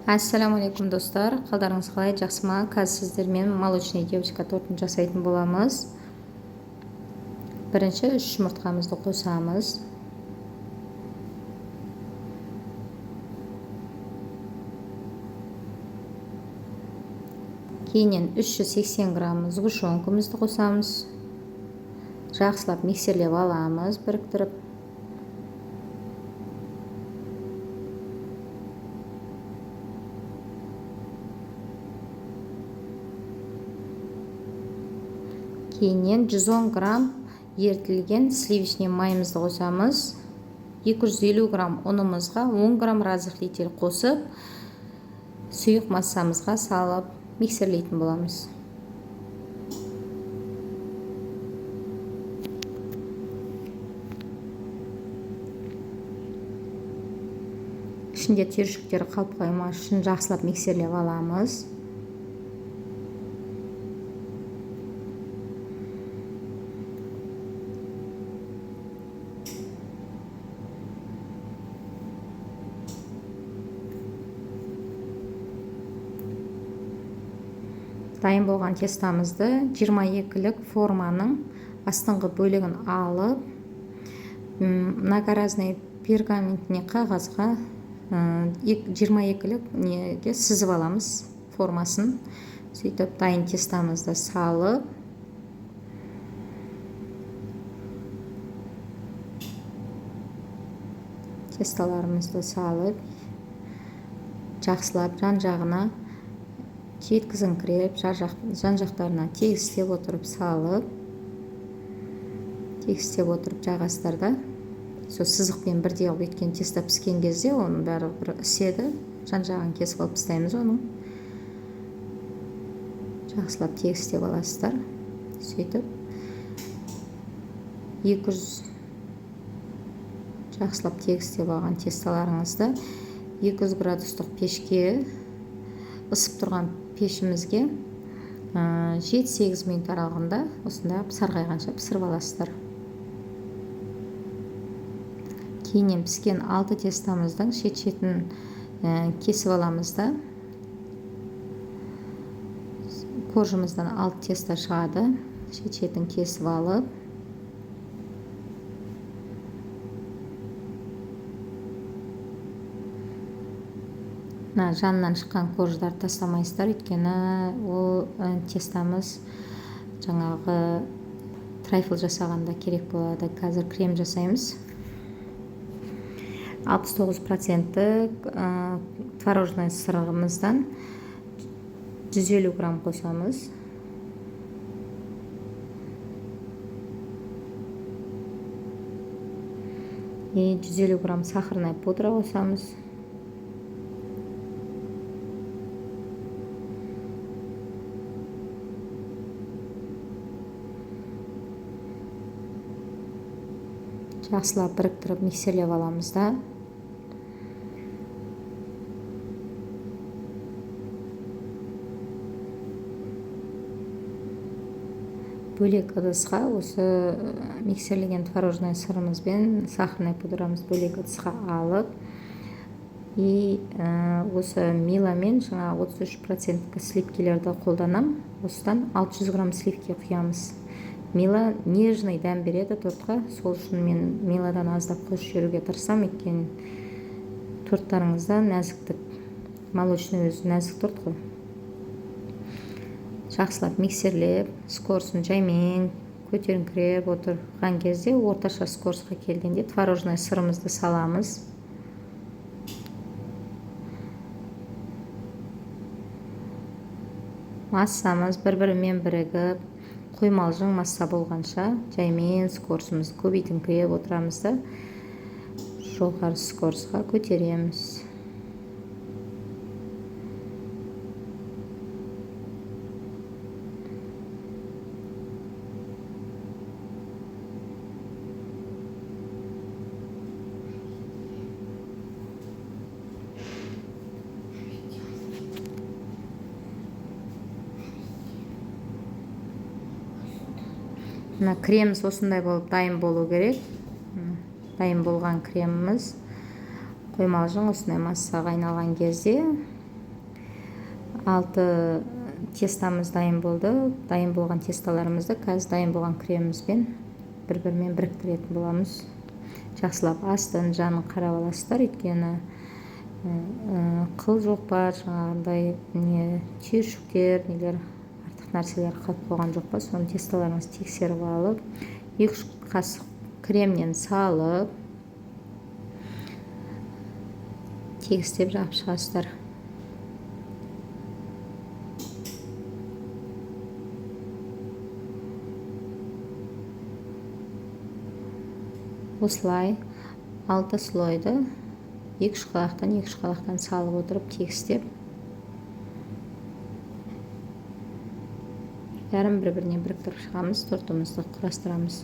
Ассаламу алейкум достар, қалдарыңыз қалай, жақсы ма? Қазір сіздермен молочный девочка тортын жасайтын боламыз. Бірінші 3 жұмыртқамызды қосамыз. Кейіннен 380 грамм сгущенкамызды қосамыз. Жақсылап миксерлеп аламыз, біріктіріп. Кейіннен 110 грамм ертілген сливочный майымызды қосамыз. 250 грамм ұнымызға 10 грамм разрыхлитель қосып, сұйық массамызға салып миксерлейтін боламыз. Ішінде түйіршіктері қалып қоймас үшін жақсылап миксерлеп аламыз. Дайын болған тестамызды 22-лік форманың астыңғы бөлігін алып, многоразный пергаментіне қағазға 22-лік неге сызып аламыз формасын. Сөйтіп дайын тестамызды салып, тесталарымызды салып, жақсылап жан-жағына жеткізіңкіреп, жан-жақтарына тегістеп отырып салып, тегістеп отырып жағасыздар да. Сол сызықпен бірдей қылып еткен теста піскен кезде оның бәрі бір іседі. Жан-жағын кесіп алып тастаймыз оның. Жақсылап тегістеп аласыздар. Сөйтіп 200 жақсылап тегістеп алған тесталарыңызды 200 градустық пешке, ысып тұрған пешімізге 7-8 минут аралығында осында сарғайғанша пісіріп аласыздар. Кейіннен піскен 6 тестамыздың шет-шетін кесіп аламыз да. Коржымыздан 6 теста шығады. Шет-шетін кесіп алып, жанынан шыққан корждарды тастамайсыздар, өйткені ол тестамыз жаңағы трайфл жасағанда керек болады. Қазір крем жасаймыз. 69% творожный сырығымыздан 150 грамм қосамыз. И 150 грамм сахарная пудра қосамыз. Жақсылап біріктіріп миксерлеп аламыз да. Бөлек ыдысқа осы миксерлеген творожный сырымыз бен сахарный пудрамыз бөлек ыдысқа алып, и осы миламен жаңа 33% сливкелерді қолданам. Осыдан 600 грамм сливке құямыз. Мила нежный дәм береді тортқа, сол үшін мен миладан аздап қосып жіберуге тырысам, екен торттарыңызда нәзіктік, молочный өзі нәзік торт қой. Жақсылап миксерлеп, скорсын жаймен көтеріңкіреп отырған кезде орташа скорсқа келгенде творожный сырымызды саламыз. Массамыз бір-бірімен бірігіп, қоймалжың масса болғанша жаймен скорсымызды көбейтіңкіреп отырамыз да, жоғары скорсқа көтереміз. Мына креміміз осындай болып дайын болу керек. Дайын болған креміміз қоймалжың осындай массаға айналған кезде 6 тестамыз дайын болды. Дайын болған тесталарымызды қазір дайын болған кремімізбен бір-бірімен біріктіретін боламыз. Жақсылап астын жанын қарап аласыздар, өйткені қыл жоқ па, жаңағындай түйіршіктер, нелер артық нәрселер қалып қойған жоқ па, соны тесталарыңызды тексеріп алып, 2 қасық кремнен салып, тегістеп жағып шығасыздар. Осылай 6 слойды 2 шқалақтан салып отырып тегістеп, бәрін бір-біріне біріктіріп шығамыз, тортымызды құрастырамыз.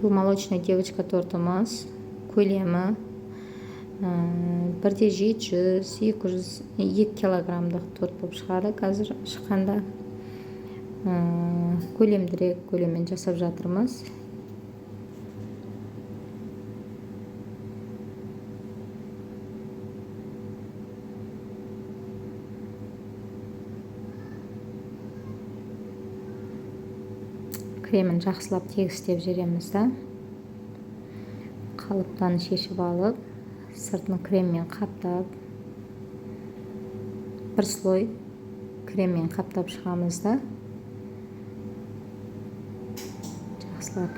Бұл молочная девочка тортымыз көлемі 1,700-2 килограммдық торт болып шығады. Қазір шыққанда көлемдірек көлеммен жасап жатырмыз. Кремін жақсылап тегістеп жібереміз да, қалыптан шешіп алып, сыртын креммен қаптап, бір слой креммен қаптап шығамыз да, жақсылап.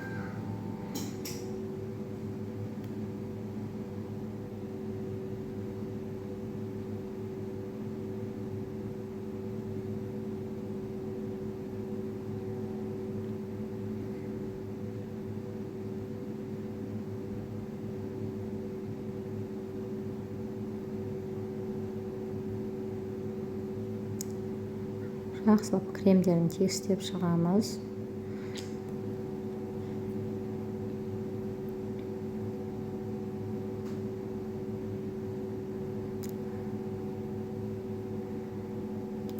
Жақсылап кремдерін тегістеп шығамыз.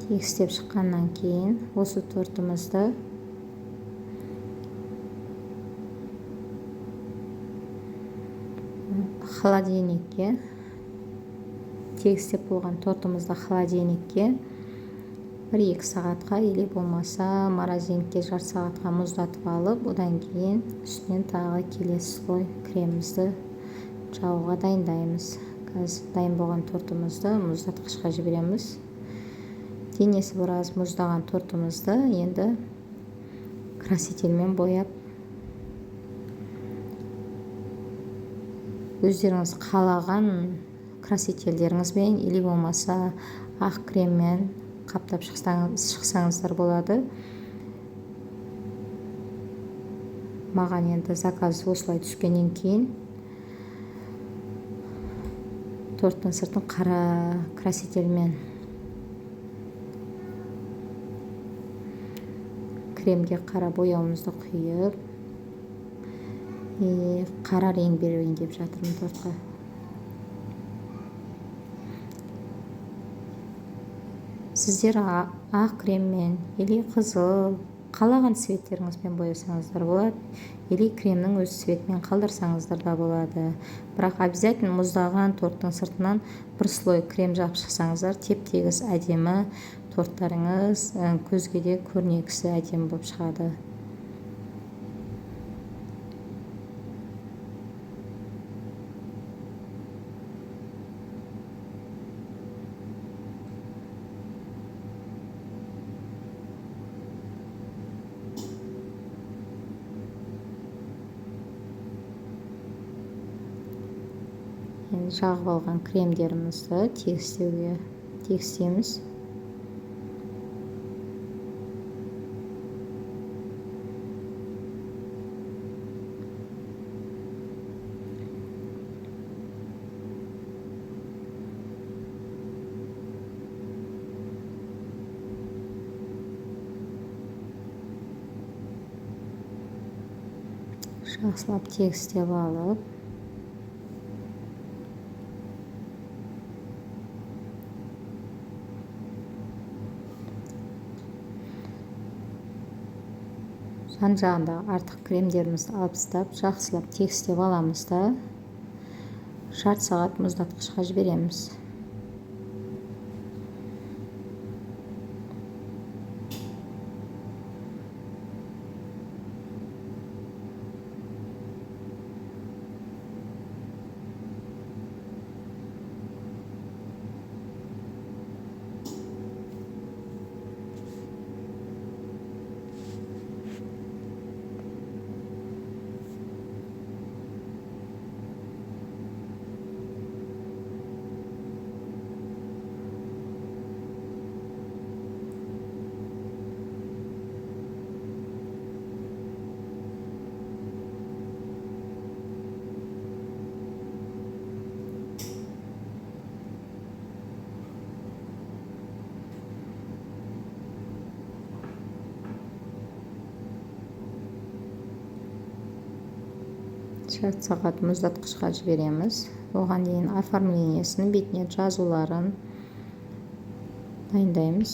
Тегістеп шыққаннан кейін осы тортымызды холодильникке, тегістеп болған тортымызды холодильникке 1-2 сағатқа, или болмаса морозилькке жарты сағатқа мұздатып алып, одан кейін үстінен тағы келесі слой кремімізді жағуға дайындаймыз. Қазір дайын болған тортымызды мұздатқышқа жібереміз. Денесі біраз мұздаған тортымызды енді красительмен бояп, өздеріңіз қалаған красительдеріңізбен, или болмаса ақ креммен қаптап шықсаңыздар болады. Маған енді заказ осылай түскеннен кейін торттың сыртын қара красительмен кремге қара бояуымызды құйып, қара рең берейін деп жатырмын тортқа. Сіздер ақ креммен, или қызыл, қалаған цветтеріңізбен боясаңыздар болады, или кремнің өз цветімен қалдырсаңыздар да болады. Бірақ обязательно мұздаған торттың сыртынан бір слой крем жағып шықсаңыздар, теп-тегіс әдемі торттарыңыз көзге де көрнекісі әдемі болып шығады. Енді жағып алған кремдерімізді тегістеміз. Жақсылап тегістеп алып, жан жағындағы артық кремдерімізді алып тастап жақсылап тегістеп аламыз да жарты сағат мұздатқышқа жібереміз. Жарты сағат мұздатқышқа жібереміз. Оған дейін оформлениесін, бетіне жазуларын дайындаймыз.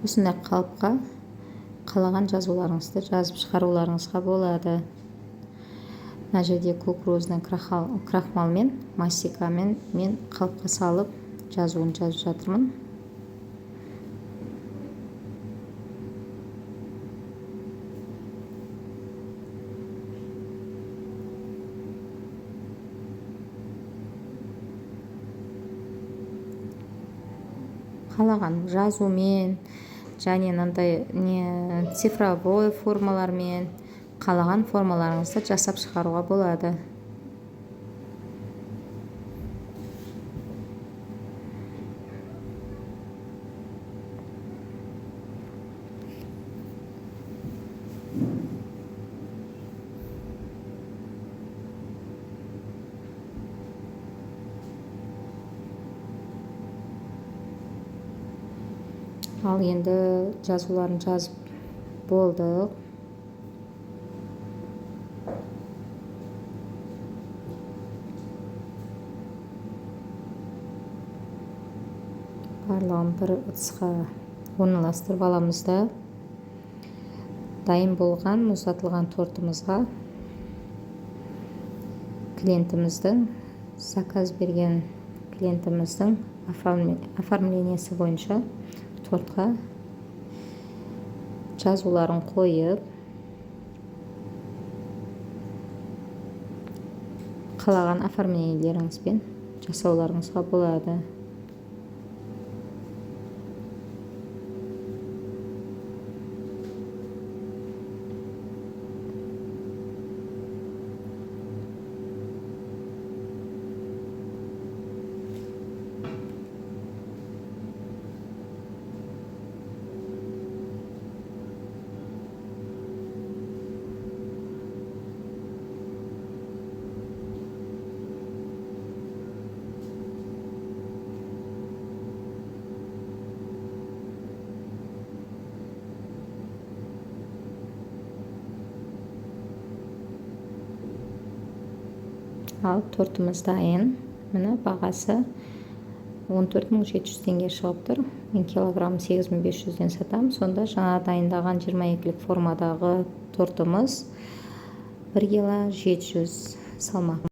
Осындай қалыпқа қалаған жазуларыңызды жазып шығаруларыңызға болады. Мына жерде кукурузный крахмал мен мастикамен мен қалыпқа салып жазуын жазып жатырмын. Қалаған жазумен және мынандай цифровой формалармен қалаған формаларыңызды жасап шығаруға болады. Ал енді жазуларын жазып болдық. Барлығын бір ыдысқа орналастырып аламыз да дайын болған мұздатылған тортымызға клиентіміздің, заказ берген клиентіміздің оформлениесі бойынша тортқа жазуларын қойып қалаған оформлениелеріңізбен жасауларыңызға болады. Ал тортымыз дайын. Міне бағасы 14.700 теңге шығып тұр. Мен килограмм 8500-ден сатамын. Сонда жаңа дайындаған 22-лік формадағы тортымыз 1 кило 700 салмақ.